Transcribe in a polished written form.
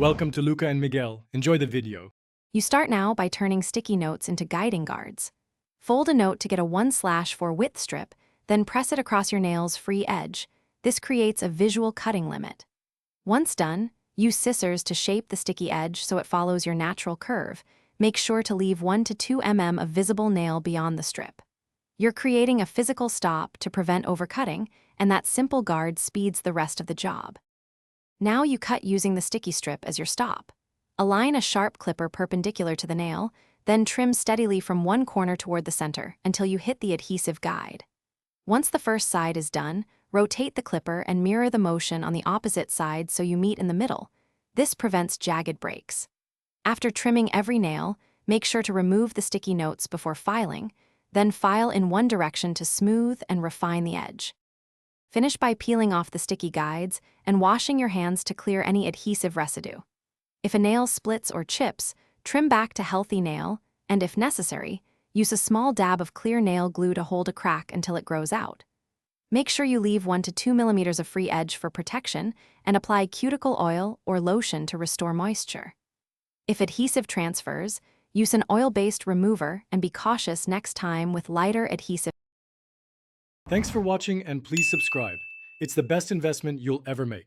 Welcome to Luca and Miguel. Enjoy the video. You start now by turning sticky notes into guiding guards. Fold a note to get a 1/4 width strip, then press it across your nail's free edge. This creates a visual cutting limit. Once done, use scissors to shape the sticky edge so it follows your natural curve. Make sure to leave 1 to 2 mm of visible nail beyond the strip. You're creating a physical stop to prevent overcutting, and that simple guard speeds the rest of the job. Now you cut using the sticky strip as your stop. Align a sharp clipper perpendicular to the nail, then trim steadily from one corner toward the center until you hit the adhesive guide. Once the first side is done, rotate the clipper and mirror the motion on the opposite side so you meet in the middle. This prevents jagged breaks. After trimming every nail, make sure to remove the sticky notes before filing, then file in one direction to smooth and refine the edge. Finish by peeling off the sticky guides and washing your hands to clear any adhesive residue. If a nail splits or chips, trim back to healthy nail, and if necessary, use a small dab of clear nail glue to hold a crack until it grows out. Make sure you leave 1 to 2 mm of free edge for protection and apply cuticle oil or lotion to restore moisture. If adhesive transfers, use an oil-based remover and be cautious next time with lighter adhesive. Thanks for watching and please subscribe. It's the best investment you'll ever make.